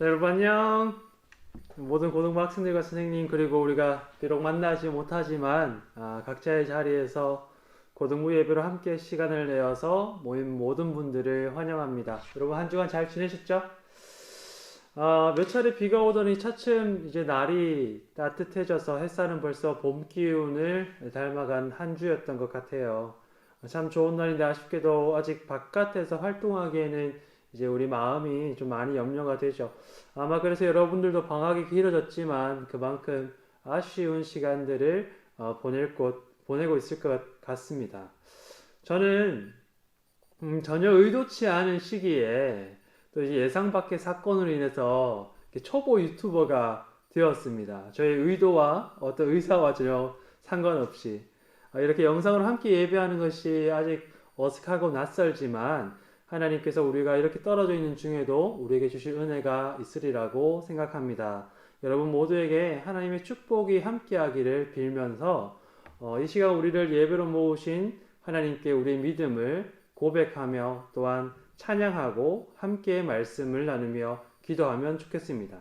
자, 여러분 안녕. 모든 고등부 학생들과 선생님 그리고 우리가 비록 만나지 못하지만 각자의 자리에서 고등부 예배로 함께 시간을 내어서 모인 모든 분들을 환영합니다. 여러분 한 주간 잘 지내셨죠? 몇 차례 비가 오더니 차츰 이제 날이 따뜻해져서 햇살은 벌써 봄 기운을 닮아간 한 주였던 것 같아요. 참 좋은 날인데 아쉽게도 아직 바깥에서 활동하기에는 이제 우리 마음이 좀 많이 염려가 되죠. 아마 그래서 여러분들도 방학이 길어졌지만 그만큼 아쉬운 시간들을 보내고 있을 것 같습니다. 저는 전혀 의도치 않은 시기에 또 이제 예상 밖의 사건으로 인해서 초보 유튜버가 되었습니다. 저의 의도와 어떤 의사와 전혀 상관없이 이렇게 영상으로 함께 예배하는 것이 아직 어색하고 낯설지만 하나님께서 우리가 이렇게 떨어져 있는 중에도 우리에게 주실 은혜가 있으리라고 생각합니다. 여러분 모두에게 하나님의 축복이 함께하기를 빌면서 이 시간 우리를 예배로 모으신 하나님께 우리의 믿음을 고백하며 또한 찬양하고 함께 말씀을 나누며 기도하면 좋겠습니다.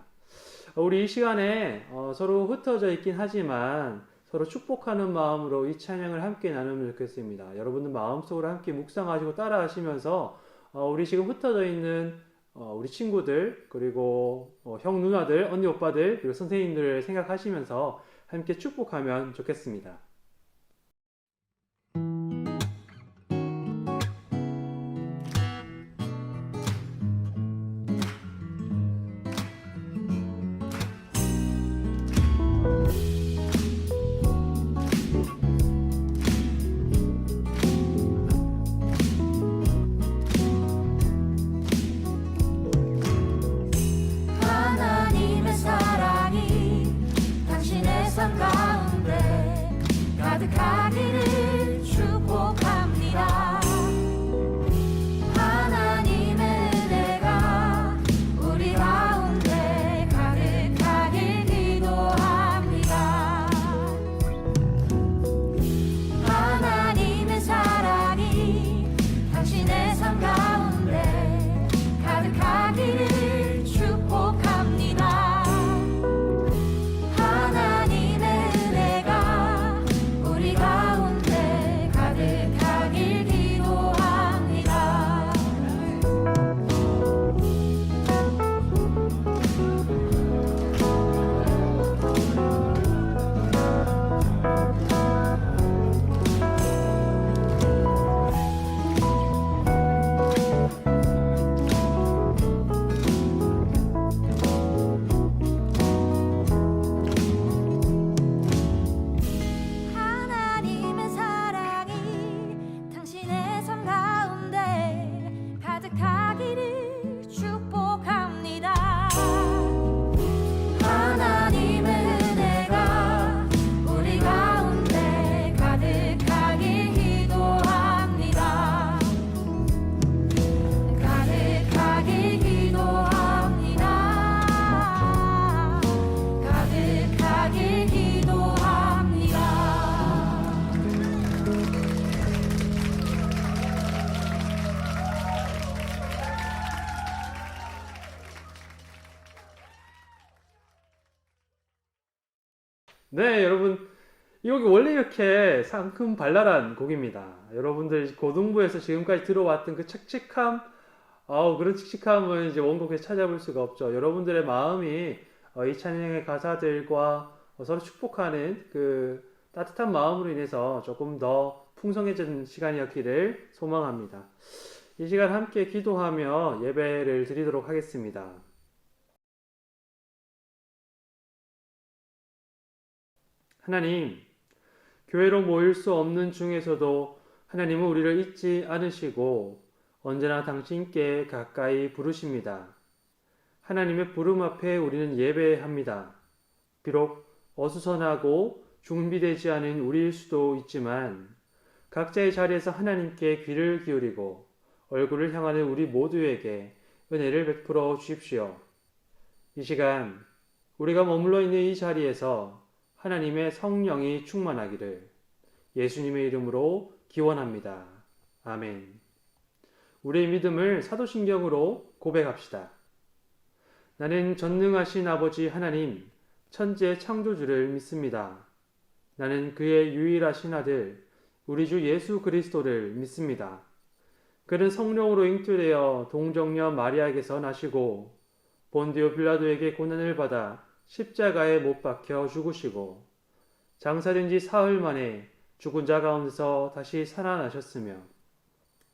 우리 이 시간에 서로 흩어져 있긴 하지만 서로 축복하는 마음으로 이 찬양을 함께 나누면 좋겠습니다. 여러분들 마음속으로 함께 묵상하시고 따라하시면서 우리 지금 흩어져 있는 우리 친구들 그리고 형 누나들 언니 오빠들 그리고 선생님들을 생각하시면서 함께 축복하면 좋겠습니다. 하나님의 사랑이 당신의 삶 가운데 가득하기를 축복합니다. 하나님의 은혜가 우리 가운데 가득하길 기도합니다. 하나님의 사랑이 당신의 삶 가운데 가득하기를 축복합니다. 하나님의 은혜가 우리 가운데 가득하길 기도합니다. 하나님의 사랑이 당신의 삶 가운데 가득하기를 축복합니다. 하나님의 은혜가 우리 가운데 가득하길 기도합니다. 가득하길 기도합니다. 가득하길 기도합니다. 네, 여러분 여기 원래 이렇게 상큼 발랄한 곡입니다. 여러분들 고등부에서 지금까지 들어왔던 그 칙칙함, 그런 칙칙함은 이제 원곡에서 찾아볼 수가 없죠. 여러분들의 마음이 이 찬양의 가사들과 서로 축복하는 그 따뜻한 마음으로 인해서 조금 더 풍성해진 시간이었기를 소망합니다. 이 시간 함께 기도하며 예배를 드리도록 하겠습니다. 하나님, 교회로 모일 수 없는 중에서도 하나님은 우리를 잊지 않으시고 언제나 당신께 가까이 부르십니다. 하나님의 부름 앞에 우리는 예배합니다. 비록 어수선하고 준비되지 않은 우리일 수도 있지만 각자의 자리에서 하나님께 귀를 기울이고 얼굴을 향하는 우리 모두에게 은혜를 베풀어 주십시오. 이 시간 우리가 머물러 있는 이 자리에서 하나님의 성령이 충만하기를 예수님의 이름으로 기원합니다. 아멘. 우리의 믿음을 사도신경으로 고백합시다. 나는 전능하신 아버지 하나님, 천지의 창조주를 믿습니다. 나는 그의 유일하신 아들, 우리 주 예수 그리스도를 믿습니다. 그는 성령으로 잉태되어 동정녀 마리아에게서 나시고 본디오 빌라도에게 고난을 받아 십자가에 못 박혀 죽으시고 장사된 지 사흘 만에 죽은 자 가운데서 다시 살아나셨으며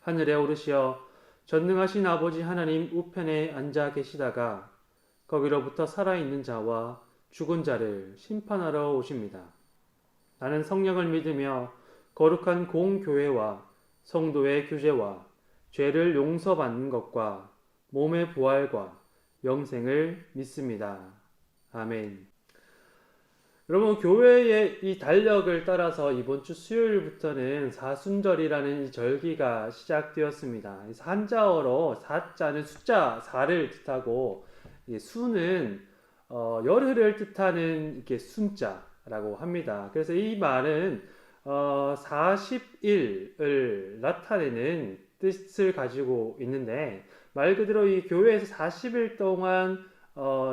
하늘에 오르시어 전능하신 아버지 하나님 우편에 앉아 계시다가 거기로부터 살아있는 자와 죽은 자를 심판하러 오십니다. 나는 성령을 믿으며 거룩한 공교회와 성도의 교제와 죄를 용서받는 것과 몸의 부활과 영생을 믿습니다. 아멘. 여러분, 교회의 이 달력을 따라서 이번 주 수요일부터는 사순절이라는 이 절기가 시작되었습니다. 한자어로 사자는 숫자 4를 뜻하고 수는 열흘을 뜻하는 이렇게 순자라고 합니다. 그래서 이 말은 40일을 나타내는 뜻을 가지고 있는데 말 그대로 이 교회에서 40일 동안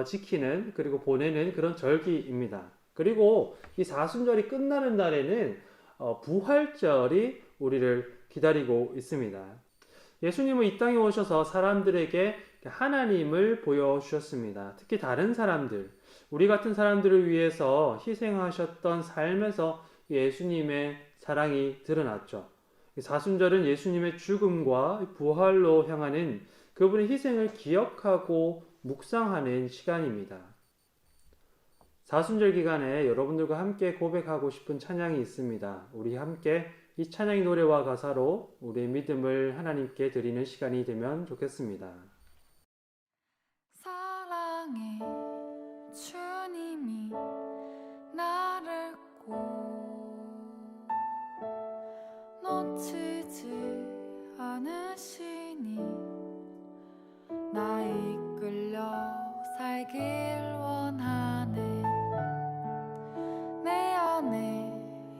지키는 그리고 보내는 그런 절기입니다. 그리고 이 사순절이 끝나는 날에는 부활절이 우리를 기다리고 있습니다. 예수님은 이 땅에 오셔서 사람들에게 하나님을 보여주셨습니다. 특히 다른 사람들, 우리 같은 사람들을 위해서 희생하셨던 삶에서 예수님의 사랑이 드러났죠. 사순절은 예수님의 죽음과 부활로 향하는 그분의 희생을 기억하고 묵상하는 시간입니다. 사순절 기간에 여러분들과 함께 고백하고 싶은 찬양이 있습니다. 우리 함께 이 찬양의 노래와 가사로 우리의 믿음을 하나님께 드리는 시간이 되면 좋겠습니다. 사랑의 주님이 나를 꼭 놓치지 않으시니 나 이끌려 살길 원하네. 내 안에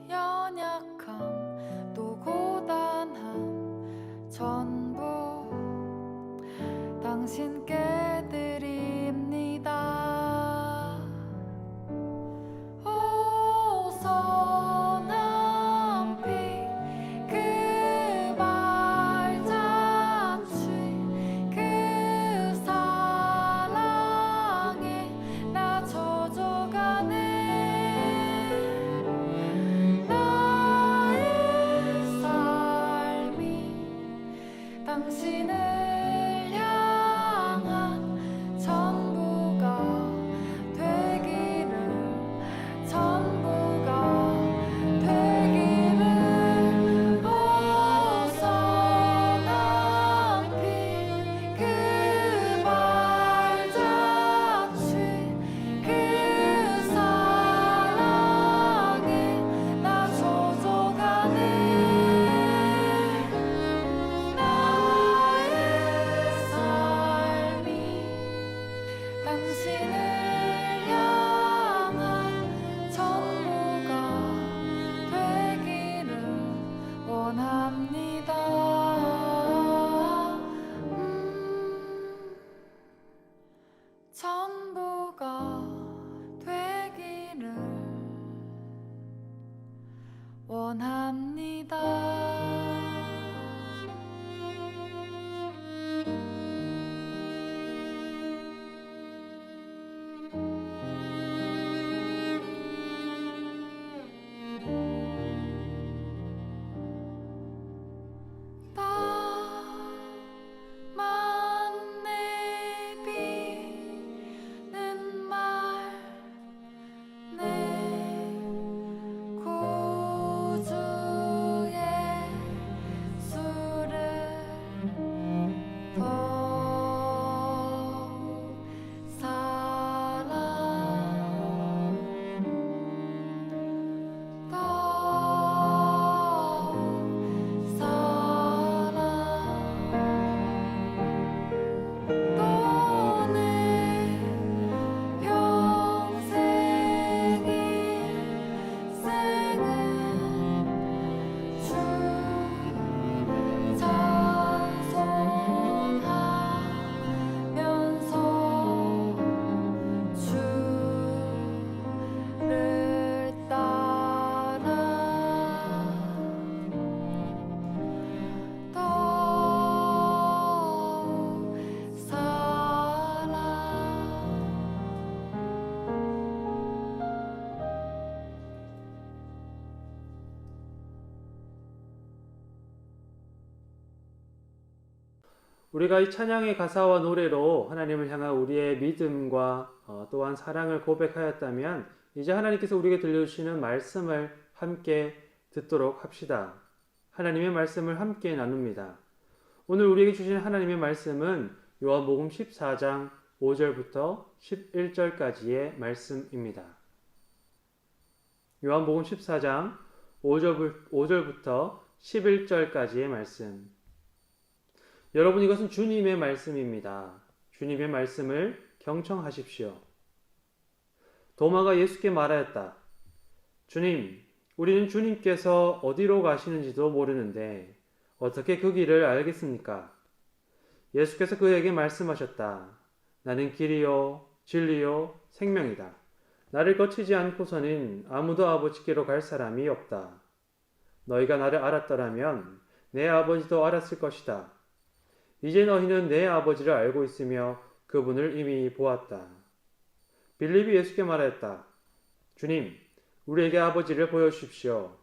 연약함 또 고단함 전부 당신께 드립니다. 오 선한 피 그 발자취 그 사랑에 나 젖어가네. 나의 삶이 당신을 전부가 되기를 원합니다. 우리가 이 찬양의 가사와 노래로 하나님을 향한 우리의 믿음과 또한 사랑을 고백하였다면 이제 하나님께서 우리에게 들려주시는 말씀을 함께 듣도록 합시다. 하나님의 말씀을 함께 나눕니다. 오늘 우리에게 주신 하나님의 말씀은 요한복음 14장 5절부터 11절까지의 말씀입니다. 요한복음 14장 5절부터 11절까지의 말씀. 여러분, 이것은 주님의 말씀입니다. 주님의 말씀을 경청하십시오. 도마가 예수께 말하였다. 주님, 우리는 주님께서 어디로 가시는지도 모르는데 어떻게 그 길을 알겠습니까? 예수께서 그에게 말씀하셨다. 나는 길이요, 진리요, 생명이다. 나를 거치지 않고서는 아무도 아버지께로 갈 사람이 없다. 너희가 나를 알았더라면 내 아버지도 알았을 것이다. 이제 너희는 내 아버지를 알고 있으며 그분을 이미 보았다. 빌립이 예수께 말하였다. 주님, 우리에게 아버지를 보여주십시오.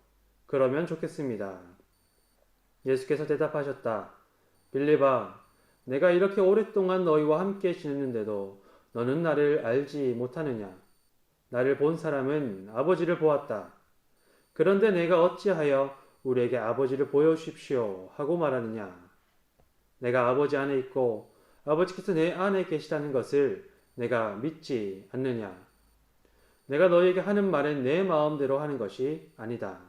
그러면 좋겠습니다. 예수께서 대답하셨다. 빌립아, 내가 이렇게 오랫동안 너희와 함께 지냈는데도 너는 나를 알지 못하느냐? 나를 본 사람은 아버지를 보았다. 그런데 내가 어찌하여 우리에게 아버지를 보여주십시오 하고 말하느냐? 내가 아버지 안에 있고 아버지께서 내 안에 계시다는 것을 내가 믿지 않느냐? 내가 너희에게 하는 말은 내 마음대로 하는 것이 아니다.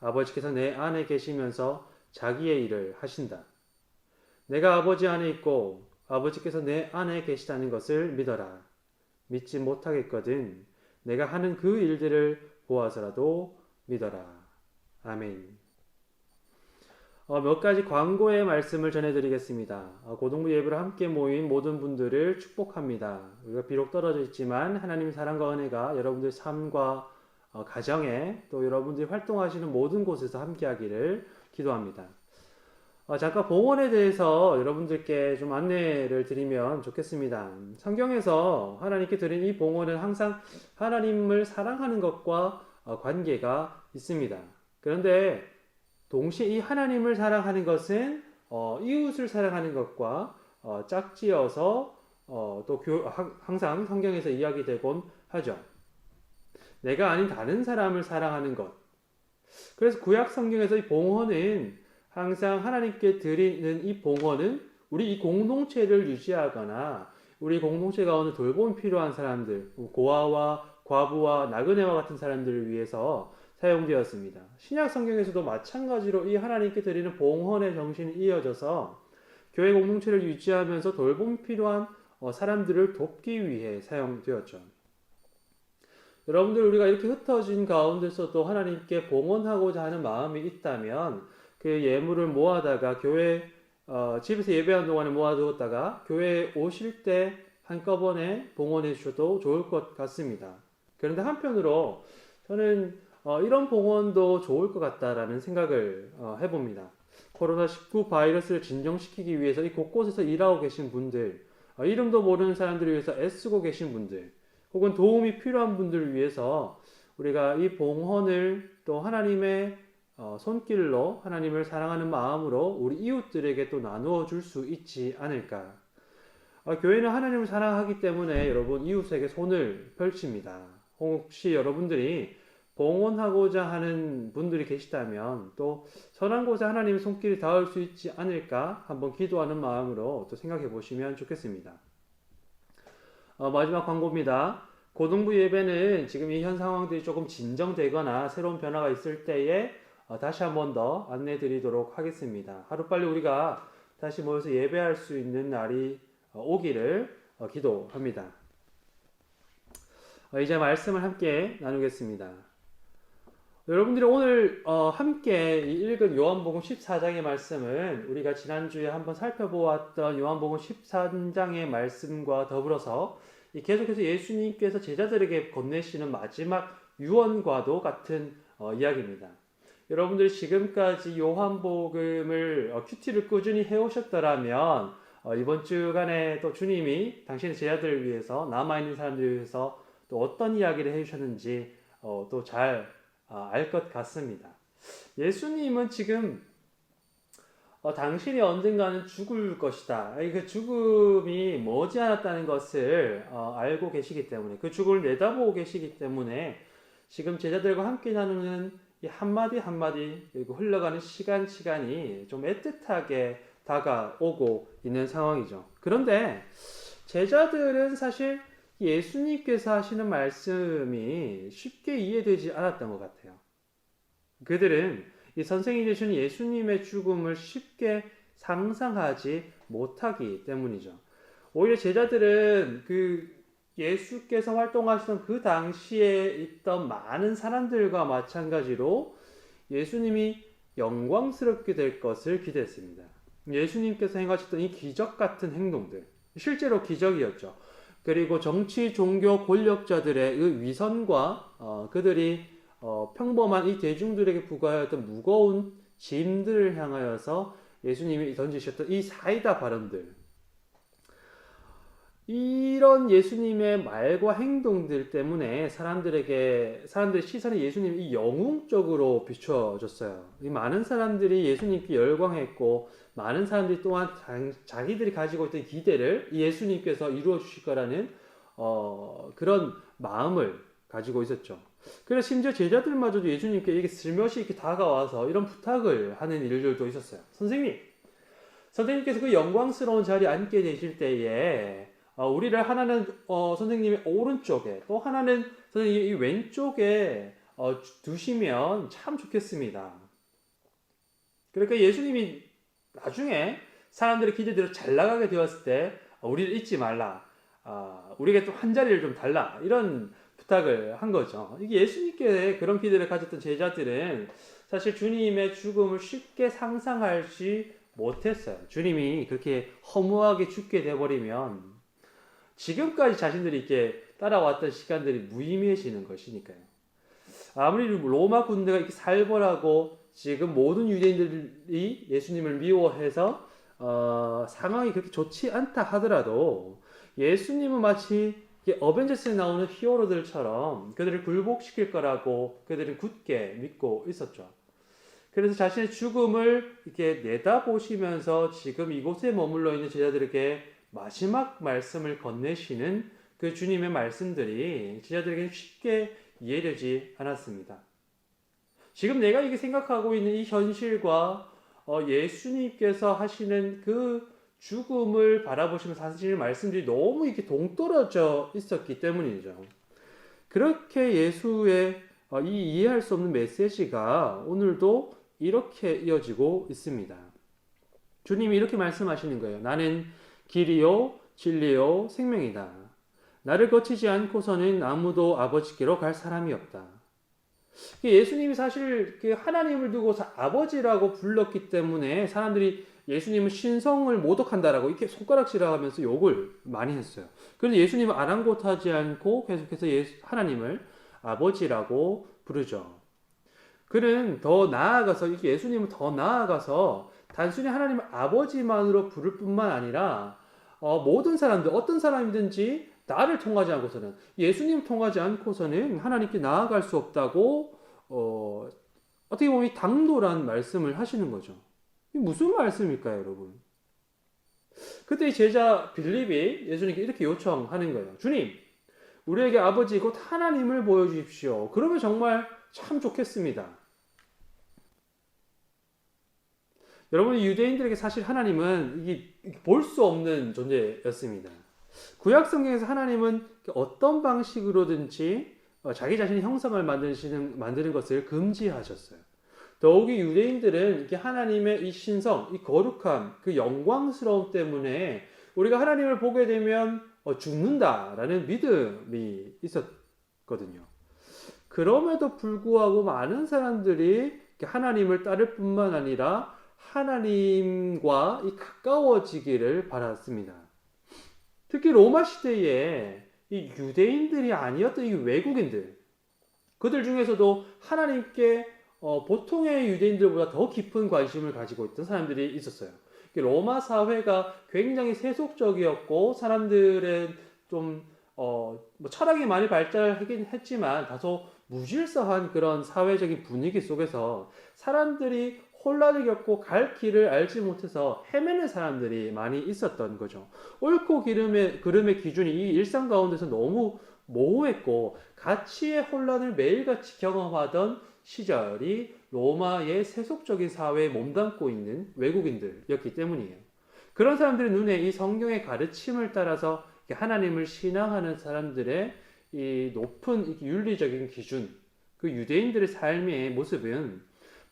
아버지께서 내 안에 계시면서 자기의 일을 하신다. 내가 아버지 안에 있고 아버지께서 내 안에 계시다는 것을 믿어라. 믿지 못하겠거든 내가 하는 그 일들을 보아서라도 믿어라. 아멘. 몇 가지 광고의 말씀을 전해드리겠습니다. 고등부 예배를 함께 모인 모든 분들을 축복합니다. 우리가 비록 떨어져 있지만 하나님의 사랑과 은혜가 여러분들 삶과 가정에 또 여러분들이 활동하시는 모든 곳에서 함께하기를 기도합니다. 잠깐 봉헌에 대해서 여러분들께 좀 안내를 드리면 좋겠습니다. 성경에서 하나님께 드린 이 봉헌은 항상 하나님을 사랑하는 것과 관계가 있습니다. 그런데 동시에 이 하나님을 사랑하는 것은 이웃을 사랑하는 것과 짝지어서 또 항상 성경에서 이야기되곤 하죠. 내가 아닌 다른 사람을 사랑하는 것. 그래서 구약 성경에서 이 봉헌은 항상 하나님께 드리는 이 봉헌은 우리 이 공동체를 유지하거나 우리 공동체 가운데 돌봄이 필요한 사람들, 고아와 과부와 나그네와 같은 사람들을 위해서 사용되었습니다. 신약 성경에서도 마찬가지로 이 하나님께 드리는 봉헌의 정신이 이어져서 교회 공동체를 유지하면서 돌봄이 필요한 사람들을 돕기 위해 사용되었죠. 여러분들, 우리가 이렇게 흩어진 가운데서도 하나님께 봉헌하고자 하는 마음이 있다면 그 예물을 모아다가 교회 집에서 예배하는 동안에 모아두었다가 교회에 오실 때 한꺼번에 봉헌해 주셔도 좋을 것 같습니다. 그런데 한편으로 저는 이런 봉헌도 좋을 것 같다라는 생각을 해봅니다. 코로나19 바이러스를 진정시키기 위해서 이 곳곳에서 일하고 계신 분들, 이름도 모르는 사람들을 위해서 애쓰고 계신 분들, 혹은 도움이 필요한 분들을 위해서 우리가 이 봉헌을 또 하나님의 손길로 하나님을 사랑하는 마음으로 우리 이웃들에게 또 나누어 줄 수 있지 않을까. 교회는 하나님을 사랑하기 때문에 여러분 이웃에게 손을 펼칩니다. 혹시 여러분들이 봉헌하고자 하는 분들이 계시다면 또 선한 곳에 하나님의 손길이 닿을 수 있지 않을까 한번 기도하는 마음으로 또 생각해 보시면 좋겠습니다. 마지막 광고입니다. 고등부 예배는 지금 이 현 상황들이 조금 진정되거나 새로운 변화가 있을 때에 다시 한 번 더 안내 드리도록 하겠습니다. 하루빨리 우리가 다시 모여서 예배할 수 있는 날이 오기를 기도합니다. 이제 말씀을 함께 나누겠습니다. 여러분들이 오늘 함께 읽은 요한복음 14장의 말씀은 우리가 지난주에 한번 살펴보았던 요한복음 13장의 말씀과 더불어서 계속해서 예수님께서 제자들에게 건네시는 마지막 유언과도 같은 이야기입니다. 여러분들이 지금까지 요한복음을 큐티를 꾸준히 해오셨더라면 이번 주간에 또 주님이 당신의 제자들을 위해서 남아있는 사람들을 위해서 또 어떤 이야기를 해주셨는지 또 잘 알 것 같습니다. 예수님은 지금 당신이 언젠가는 죽을 것이다. 그 죽음이 머지않았다는 것을 알고 계시기 때문에 그 죽음을 내다보고 계시기 때문에 지금 제자들과 함께 나누는 이 한마디 한마디 그리고 흘러가는 시간이 좀 애틋하게 다가오고 있는 상황이죠. 그런데 제자들은 사실 예수님께서 하시는 말씀이 쉽게 이해되지 않았던 것 같아요. 그들은 이 선생이 되신 예수님의 죽음을 쉽게 상상하지 못하기 때문이죠. 오히려 제자들은 그 예수께서 활동하시던 그 당시에 있던 많은 사람들과 마찬가지로 예수님이 영광스럽게 될 것을 기대했습니다. 예수님께서 행하셨던 이 기적 같은 행동들, 실제로 기적이었죠. 그리고 정치, 종교, 권력자들의 그 위선과 그들이 평범한 이 대중들에게 부과하였던 무거운 짐들을 향하여서 예수님이 던지셨던 이 사이다 발언들, 이런 예수님의 말과 행동들 때문에 사람들의 시선이 예수님이 영웅적으로 비춰졌어요. 이 많은 사람들이 예수님께 열광했고 많은 사람들이 또한 자기들이 가지고 있던 기대를 예수님께서 이루어 주실 거라는 그런 마음을 가지고 있었죠. 그래서 심지어 제자들마저도 예수님께 이렇게 슬며시 이렇게 다가와서 이런 부탁을 하는 일들도 있었어요. 선생님께서 그 영광스러운 자리에 앉게 되실 때에 우리를 하나는 선생님의 오른쪽에 또 하나는 선생님의 왼쪽에 두시면 참 좋겠습니다. 그러니까 예수님이 나중에 사람들의 기대대로 잘 나가게 되었을 때 우리를 잊지 말라. 우리에게 또 한 자리를 좀 달라. 이런 부탁을 한 거죠. 이게 예수님께 그런 기대를 가졌던 제자들은 사실 주님의 죽음을 쉽게 상상하지 못했어요. 주님이 그렇게 허무하게 죽게 돼버리면 지금까지 자신들이 이렇게 따라왔던 시간들이 무의미해지는 것이니까요. 아무리 로마 군대가 이렇게 살벌하고 지금 모든 유대인들이 예수님을 미워해서 상황이 그렇게 좋지 않다 하더라도 예수님은 마치 어벤져스에 나오는 히어로들처럼 그들을 굴복시킬 거라고 그들은 굳게 믿고 있었죠. 그래서 자신의 죽음을 이렇게 내다보시면서 지금 이곳에 머물러 있는 제자들에게 마지막 말씀을 건네시는 그 주님의 말씀들이 제자들에게는 쉽게 이해되지 않았습니다. 지금 내가 이게 생각하고 있는 이 현실과 예수님께서 하시는 그 죽음을 바라보시면서 하시는 말씀들이 너무 이렇게 동떨어져 있었기 때문이죠. 그렇게 예수의 이 이해할 수 없는 메시지가 오늘도 이렇게 이어지고 있습니다. 주님이 이렇게 말씀하시는 거예요. 나는 길이요 진리요 생명이다. 나를 거치지 않고서는 아무도 아버지께로 갈 사람이 없다. 예수님이 사실 하나님을 두고 아버지라고 불렀기 때문에 사람들이 예수님은 신성을 모독한다라고 이렇게 손가락질하면서 욕을 많이 했어요. 그래서 예수님은 아랑곳하지 않고 계속해서 하나님을 아버지라고 부르죠. 그는 더 나아가서 예수님은 더 나아가서 단순히 하나님을 아버지만으로 부를 뿐만 아니라 모든 사람들 어떤 사람이든지 나를 통하지 않고서는 예수님 통하지 않고서는 하나님께 나아갈 수 없다고 어떻게 보면 당돌한 말씀을 하시는 거죠. 이게 무슨 말씀일까요, 여러분? 그때 이 제자 빌립이 예수님께 이렇게 요청하는 거예요. 주님, 우리에게 아버지 곧 하나님을 보여주십시오. 그러면 정말 참 좋겠습니다. 여러분, 유대인들에게 사실 하나님은 이게 볼 수 없는 존재였습니다. 구약 성경에서 하나님은 어떤 방식으로든지 자기 자신의 형상을 만드는 것을 금지하셨어요. 더욱이 유대인들은 이렇게 하나님의 이 신성, 이 거룩함, 그 영광스러움 때문에 우리가 하나님을 보게 되면 죽는다라는 믿음이 있었거든요. 그럼에도 불구하고 많은 사람들이 하나님을 따를 뿐만 아니라 하나님과 가까워지기를 바랐습니다. 특히 로마 시대에 이 유대인들이 아니었던 이 외국인들, 그들 중에서도 하나님께 보통의 유대인들보다 더 깊은 관심을 가지고 있던 사람들이 있었어요. 로마 사회가 굉장히 세속적이었고 사람들은 좀 철학이 많이 발달하긴 했지만 다소 무질서한 그런 사회적인 분위기 속에서 사람들이 혼란을 겪고 갈 길을 알지 못해서 헤매는 사람들이 많이 있었던 거죠. 옳고 그름의 기준이 이 일상 가운데서 너무 모호했고 가치의 혼란을 매일같이 경험하던 시절이 로마의 세속적인 사회에 몸담고 있는 외국인들이었기 때문이에요. 그런 사람들의 눈에 이 성경의 가르침을 따라서 하나님을 신앙하는 사람들의 이 높은 윤리적인 기준, 그 유대인들의 삶의 모습은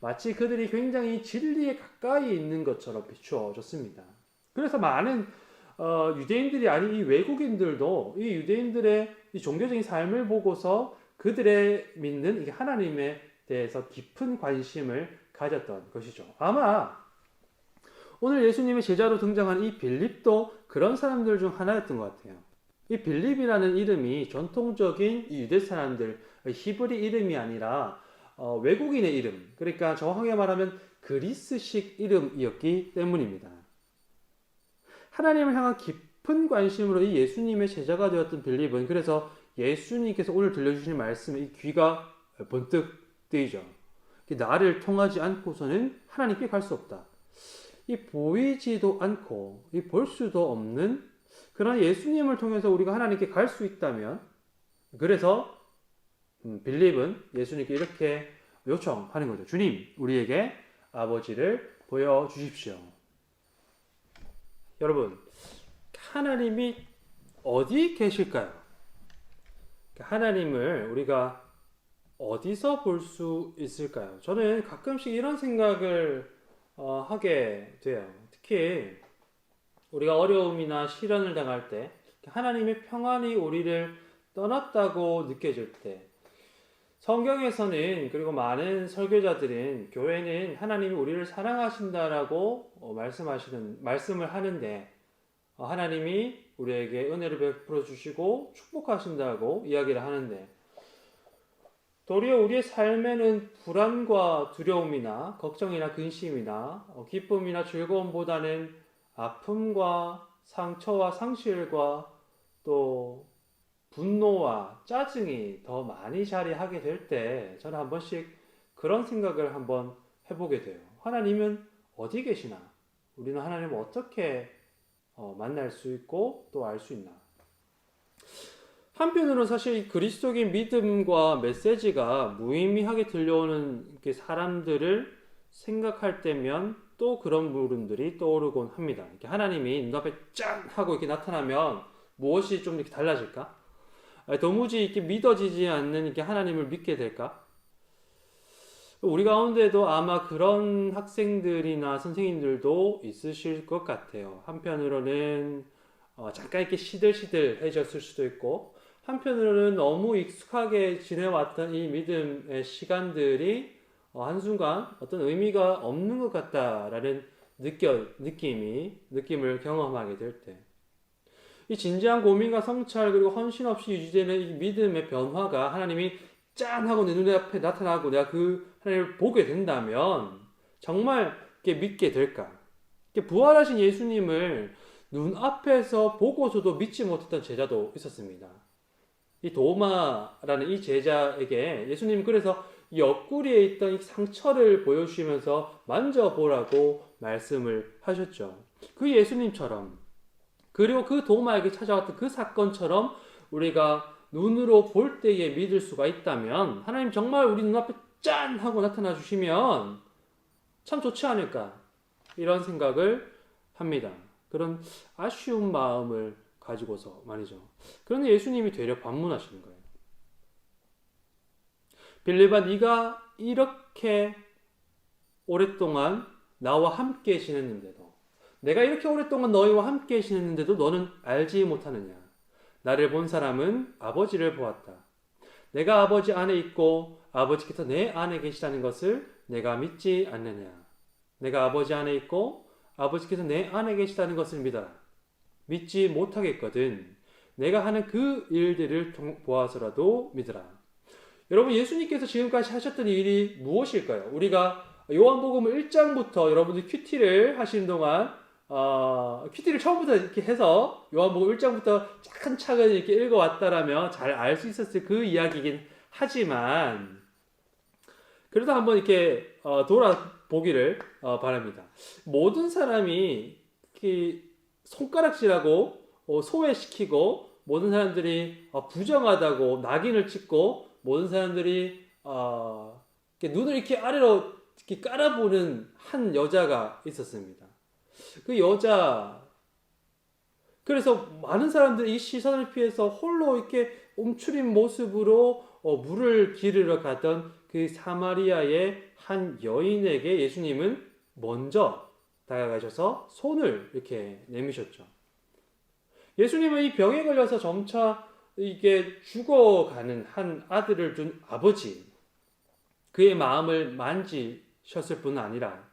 마치 그들이 굉장히 진리에 가까이 있는 것처럼 비추어졌습니다. 그래서 많은 유대인들이 아닌 이 외국인들도 이 유대인들의 이 종교적인 삶을 보고서 그들의 믿는 이 하나님에 대해서 깊은 관심을 가졌던 것이죠. 아마 오늘 예수님의 제자로 등장한 이 빌립도 그런 사람들 중 하나였던 것 같아요. 이 빌립이라는 이름이 전통적인 이 유대 사람들 히브리 이름이 아니라 외국인의 이름, 그러니까 정확하게 말하면 그리스식 이름이었기 때문입니다. 하나님을 향한 깊은 관심으로 이 예수님의 제자가 되었던 빌립은 그래서 예수님께서 오늘 들려주신 말씀에 이 귀가 번뜩 뜨이죠. 나를 통하지 않고서는 하나님께 갈 수 없다. 이 보이지도 않고 이 볼 수도 없는 그런 예수님을 통해서 우리가 하나님께 갈 수 있다면, 그래서 빌립은 예수님께 이렇게 요청하는 거죠. 주님, 우리에게 아버지를 보여주십시오. 여러분, 하나님이 어디 계실까요? 하나님을 우리가 어디서 볼 수 있을까요? 저는 가끔씩 이런 생각을 하게 돼요. 특히 우리가 어려움이나 시련을 당할 때 하나님의 평안이 우리를 떠났다고 느껴질 때, 성경에서는 그리고 많은 설교자들은 교회는 하나님이 우리를 사랑하신다라고 말씀을 하는데 하나님이 우리에게 은혜를 베풀어 주시고 축복하신다고 이야기를 하는데, 도리어 우리의 삶에는 불안과 두려움이나 걱정이나 근심이나 기쁨이나 즐거움보다는 아픔과 상처와 상실과 또 분노와 짜증이 더 많이 자리하게 될 때 저는 한 번씩 그런 생각을 한번 해보게 돼요. 하나님은 어디 계시나? 우리는 하나님을 어떻게 만날 수 있고 또 알 수 있나? 한편으로는 사실 그리스도적인 믿음과 메시지가 무의미하게 들려오는 사람들을 생각할 때면 또 그런 부분들이 떠오르곤 합니다. 이렇게 하나님이 눈앞에 짠 하고 이렇게 나타나면 무엇이 좀 이렇게 달라질까? 도무지 이렇게 믿어지지 않는 이렇게 하나님을 믿게 될까? 우리 가운데도 아마 그런 학생들이나 선생님들도 있으실 것 같아요. 한편으로는 잠깐 이렇게 시들시들해졌을 수도 있고, 한편으로는 너무 익숙하게 지내왔던 이 믿음의 시간들이 한순간 어떤 의미가 없는 것 같다라는 느낌을 경험하게 될 때, 이 진지한 고민과 성찰 그리고 헌신 없이 유지되는 이 믿음의 변화가 하나님이 짠 하고 내 눈앞에 나타나고 내가 그 하나님을 보게 된다면 정말 믿게 될까? 부활하신 예수님을 눈앞에서 보고서도 믿지 못했던 제자도 있었습니다. 이 도마라는 이 제자에게 예수님은 그래서 옆구리에 있던 이 상처를 보여주시면서 만져보라고 말씀을 하셨죠. 그 예수님처럼, 그리고 그 도마에게 찾아왔던 그 사건처럼 우리가 눈으로 볼 때에 믿을 수가 있다면 하나님 정말 우리 눈앞에 짠 하고 나타나 주시면 참 좋지 않을까, 이런 생각을 합니다. 그런 아쉬운 마음을 가지고서 말이죠. 그런데 예수님이 되려 반문하시는 거예요. 빌립아, 네가 이렇게 오랫동안 나와 함께 지냈는데도, 내가 이렇게 오랫동안 너희와 함께 지냈는데도 너는 알지 못하느냐? 나를 본 사람은 아버지를 보았다. 내가 아버지 안에 있고 아버지께서 내 안에 계시다는 것을 내가 믿지 않느냐? 내가 아버지 안에 있고 아버지께서 내 안에 계시다는 것을 믿어라. 믿지 못하겠거든 내가 하는 그 일들을 보아서라도 믿으라. 여러분, 예수님께서 지금까지 하셨던 일이 무엇일까요? 우리가 요한복음 1장부터 여러분들이 큐티를 하시는 동안 큐티를 처음부터 이렇게 해서 요한복음 1장부터 차근차근 이렇게 읽어왔다라면 잘 알 수 있었을 그 이야기이긴 하지만 그래도 한번 이렇게 돌아보기를 바랍니다. 모든 사람이 이렇게 손가락질하고 소외시키고 모든 사람들이 부정하다고 낙인을 찍고 모든 사람들이 이렇게 눈을 이렇게 아래로 이렇게 깔아보는 한 여자가 있었습니다. 그 여자 그래서 많은 사람들이 이 시선을 피해서 홀로 이렇게 움츠린 모습으로 물을 기르러 가던 그 사마리아의 한 여인에게 예수님은 먼저 다가가셔서 손을 이렇게 내미셨죠. 예수님은 이 병에 걸려서 점차 이게 죽어가는 한 아들을 둔 아버지, 그의 마음을 만지셨을 뿐 아니라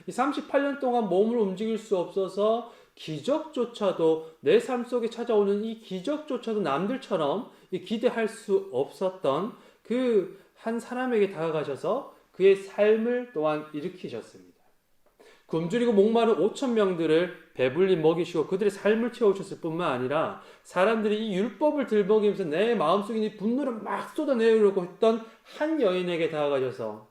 이 38년 동안 몸을 움직일 수 없어서 기적조차도 내 삶 속에 찾아오는 이 기적조차도 남들처럼 기대할 수 없었던 그 한 사람에게 다가가셔서 그의 삶을 또한 일으키셨습니다. 굶주리고 목마른 5천 명들을 배불리 먹이시고 그들의 삶을 채우셨을 뿐만 아니라 사람들이 이 율법을 들먹이면서 내 마음속에 있는 분노를 막 쏟아내려고 했던 한 여인에게 다가가셔서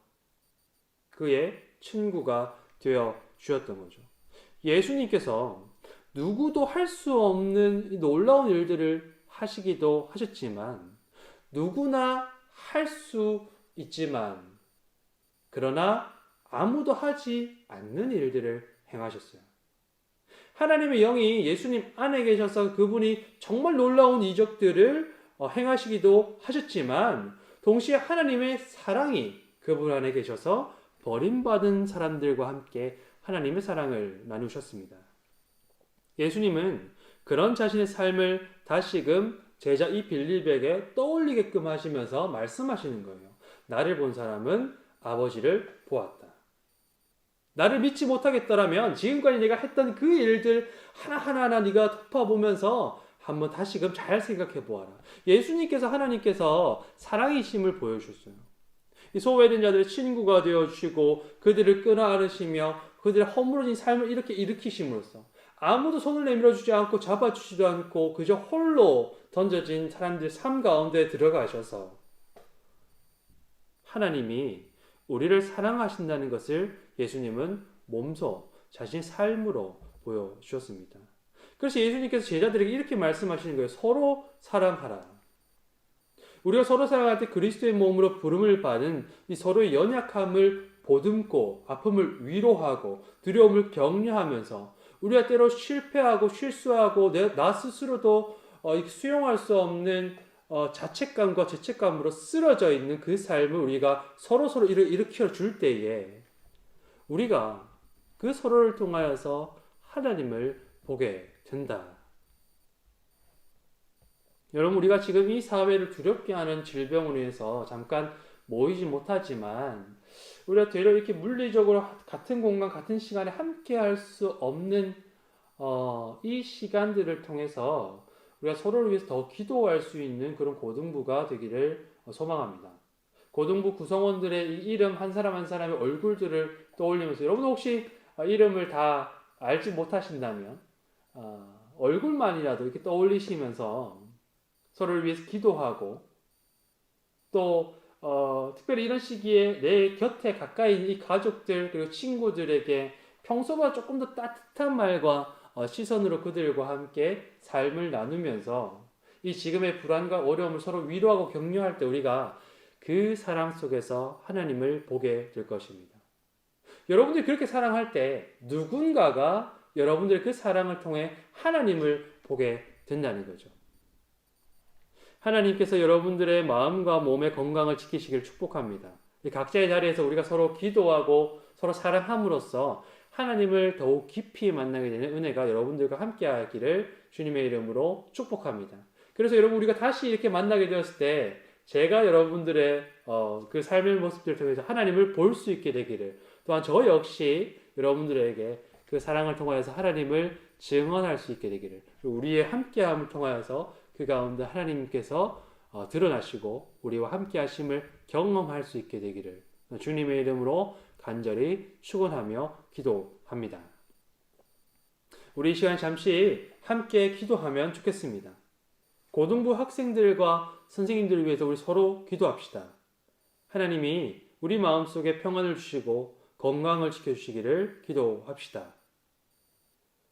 그의 친구가 되어 주셨던 거죠. 예수님께서 누구도 할 수 없는 놀라운 일들을 하시기도 하셨지만 누구나 할 수 있지만 그러나 아무도 하지 않는 일들을 행하셨어요. 하나님의 영이 예수님 안에 계셔서 그분이 정말 놀라운 이적들을 행하시기도 하셨지만 동시에 하나님의 사랑이 그분 안에 계셔서 버림받은 사람들과 함께 하나님의 사랑을 나누셨습니다. 예수님은 그런 자신의 삶을 다시금 제자 이 빌립에게 떠올리게끔 하시면서 말씀하시는 거예요. 나를 본 사람은 아버지를 보았다. 나를 믿지 못하겠더라면 지금까지 내가 했던 그 일들 하나하나 네가 덮어보면서 한번 다시금 잘 생각해 보아라. 예수님께서 하나님께서 사랑이심을 보여주셨어요. 이 소외된 자들의 친구가 되어주시고 그들을 끌어안으시며 그들의 허물어진 삶을 이렇게 일으키심으로써 아무도 손을 내밀어주지 않고 잡아주지도 않고 그저 홀로 던져진 사람들 삶 가운데 들어가셔서 하나님이 우리를 사랑하신다는 것을 예수님은 몸소 자신의 삶으로 보여주셨습니다. 그래서 예수님께서 제자들에게 이렇게 말씀하시는 거예요. 서로 사랑하라. 우리가 서로 사랑할 때 그리스도의 몸으로 부름을 받은 이 서로의 연약함을 보듬고 아픔을 위로하고 두려움을 격려하면서 우리가 때로 실패하고 실수하고 나 스스로도 수용할 수 없는 자책감과 죄책감으로 쓰러져 있는 그 삶을 우리가 서로서로 일으켜 줄 때에 우리가 그 서로를 통하여서 하나님을 보게 된다. 여러분, 우리가 지금 이 사회를 두렵게 하는 질병으로 인해서 잠깐 모이지 못하지만 우리가 되려 이렇게 물리적으로 같은 공간, 같은 시간에 함께 할 수 없는 이 시간들을 통해서 우리가 서로를 위해서 더 기도할 수 있는 그런 고등부가 되기를 소망합니다. 고등부 구성원들의 이 이름 한 사람 한 사람의 얼굴들을 떠올리면서 여러분 혹시 이름을 다 알지 못하신다면 얼굴만이라도 이렇게 떠올리시면서 서로를 위해서 기도하고 또 특별히 이런 시기에 내 곁에 가까이 있는 이 가족들 그리고 친구들에게 평소보다 조금 더 따뜻한 말과 시선으로 그들과 함께 삶을 나누면서 이 지금의 불안과 어려움을 서로 위로하고 격려할 때 우리가 그 사랑 속에서 하나님을 보게 될 것입니다. 여러분들이 그렇게 사랑할 때 누군가가 여러분들의 그 사랑을 통해 하나님을 보게 된다는 거죠. 하나님께서 여러분들의 마음과 몸의 건강을 지키시길 축복합니다. 각자의 자리에서 우리가 서로 기도하고 서로 사랑함으로써 하나님을 더욱 깊이 만나게 되는 은혜가 여러분들과 함께 하기를 주님의 이름으로 축복합니다. 그래서 여러분 우리가 다시 이렇게 만나게 되었을 때 제가 여러분들의 그 삶의 모습들을 통해서 하나님을 볼 수 있게 되기를 또한 저 역시 여러분들에게 그 사랑을 통하여서 하나님을 증언할 수 있게 되기를 그리고 우리의 함께함을 통하여서 그 가운데 하나님께서 드러나시고 우리와 함께 하심을 경험할 수 있게 되기를 주님의 이름으로 간절히 축원하며 기도합니다. 우리 이 시간 잠시 함께 기도하면 좋겠습니다. 고등부 학생들과 선생님들을 위해서 우리 서로 기도합시다. 하나님이 우리 마음속에 평안을 주시고 건강을 지켜주시기를 기도합시다.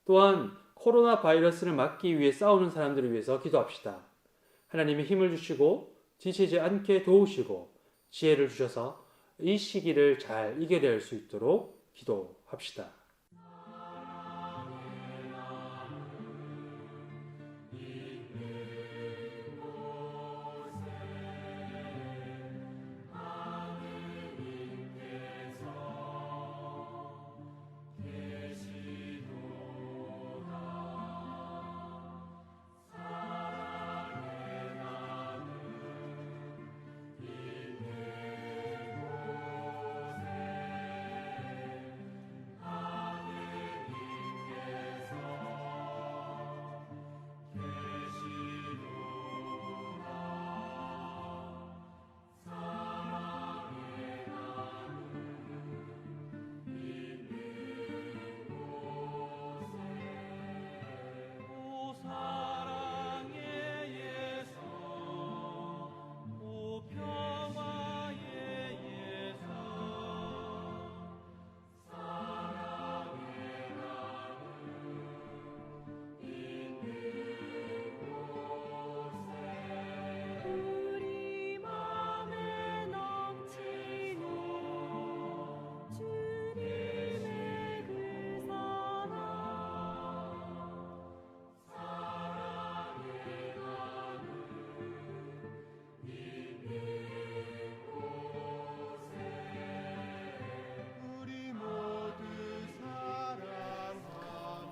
또한 코로나 바이러스를 막기 위해 싸우는 사람들을 위해서 기도합시다. 하나님이 힘을 주시고 지치지 않게 도우시고 지혜를 주셔서 이 시기를 잘 이겨낼 수 있도록 기도합시다.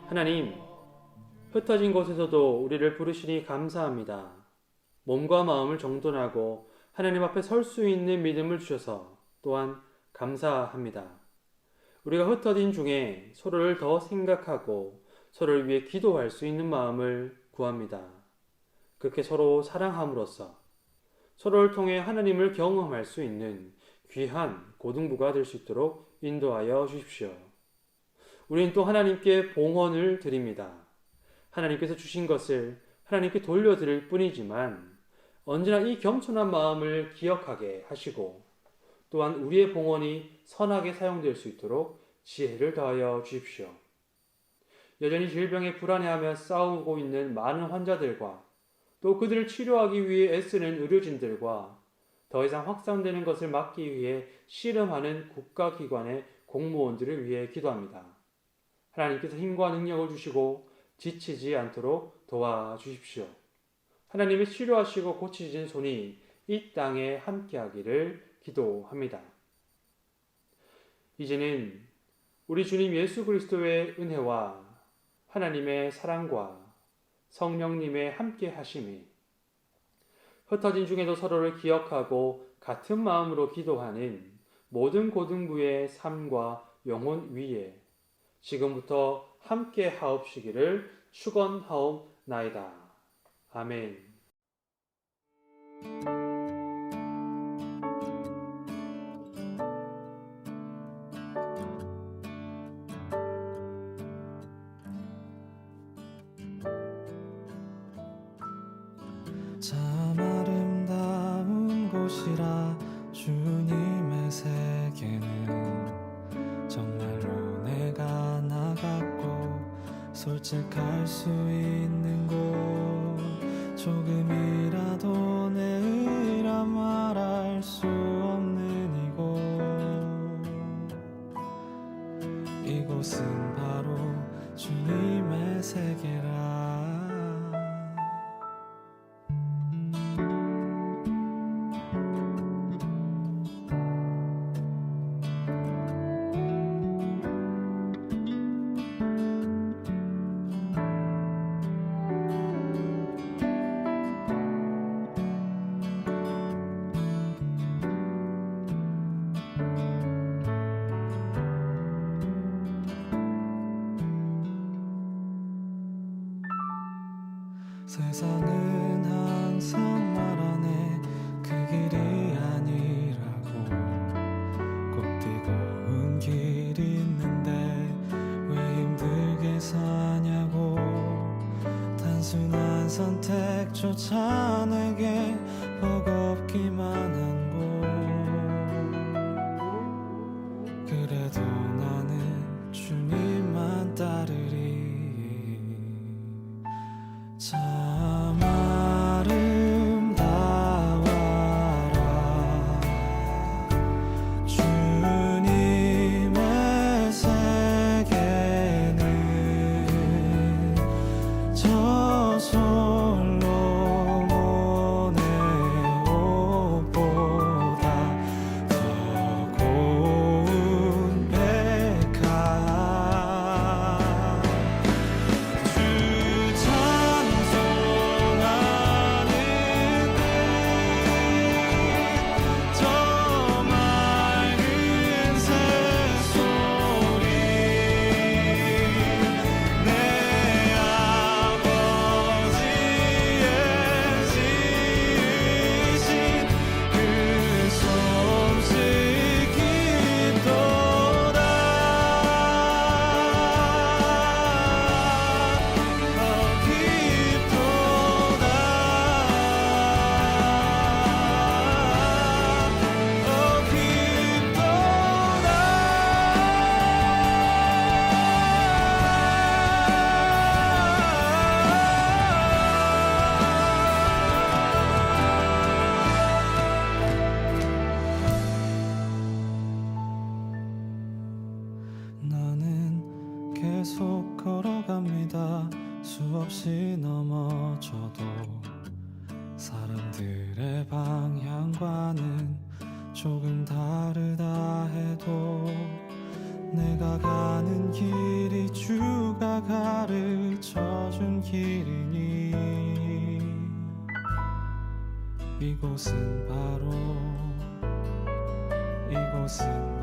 하나님, 흩어진 곳에서도 우리를 부르시니 감사합니다. 몸과 마음을 정돈하고 하나님 앞에 설 수 있는 믿음을 주셔서 또한 감사합니다. 우리가 흩어진 중에 서로를 더 생각하고 서로를 위해 기도할 수 있는 마음을 구합니다. 그렇게 서로 사랑함으로써 서로를 통해 하나님을 경험할 수 있는 귀한 고등부가 될 수 있도록 인도하여 주십시오. 우리는 또 하나님께 봉헌을 드립니다. 하나님께서 주신 것을 하나님께 돌려드릴 뿐이지만 언제나 이 겸손한 마음을 기억하게 하시고 또한 우리의 봉헌이 선하게 사용될 수 있도록 지혜를 더하여 주십시오. 여전히 질병에 불안해하며 싸우고 있는 많은 환자들과 또 그들을 치료하기 위해 애쓰는 의료진들과 더 이상 확산되는 것을 막기 위해 씨름하는 국가기관의 공무원들을 위해 기도합니다. 하나님께서 힘과 능력을 주시고 지치지 않도록 도와주십시오. 하나님의 치료하시고 고치신 손이 이 땅에 함께하기를 기도합니다. 이제는 우리 주님 예수 그리스도의 은혜와 하나님의 사랑과 성령님의 함께하심이 흩어진 중에도 서로를 기억하고 같은 마음으로 기도하는 모든 고등부의 삶과 영혼 위에 지금부터 함께 하옵시기를 축원하옵나이다. 아멘. 참 아름다운 곳이라 주님의 세계는 정말로 내가 나갔고 솔직할 수 있는 곳 조금이라도 내 의라 말할 수 없는 이곳은 바로 주님의 세계라. 세상은 항상 말하네 그 길이 아니라고. 꼭 뜨거운 길이 있는데 왜 힘들게 사냐고. 단순한 선택조차 내게 걷기만 한 곳 그래도 나는 주님만 따르리 참 아름다워라 주님의 세계는 저 솔로몬의 옷보다 더 고운 백합 주 찬송하는 저 맑은 새소리 내 아버지의 지으신 그 솜씨 깊도다 나는 계속 걸어갑니다. 수없이 넘어져도 사람들의 방향과는 조금 다르다 해도 내가 가는 길이 주가 가르쳐준 길이니 이곳은 바로 이곳은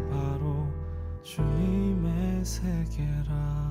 바로 주님의 세계라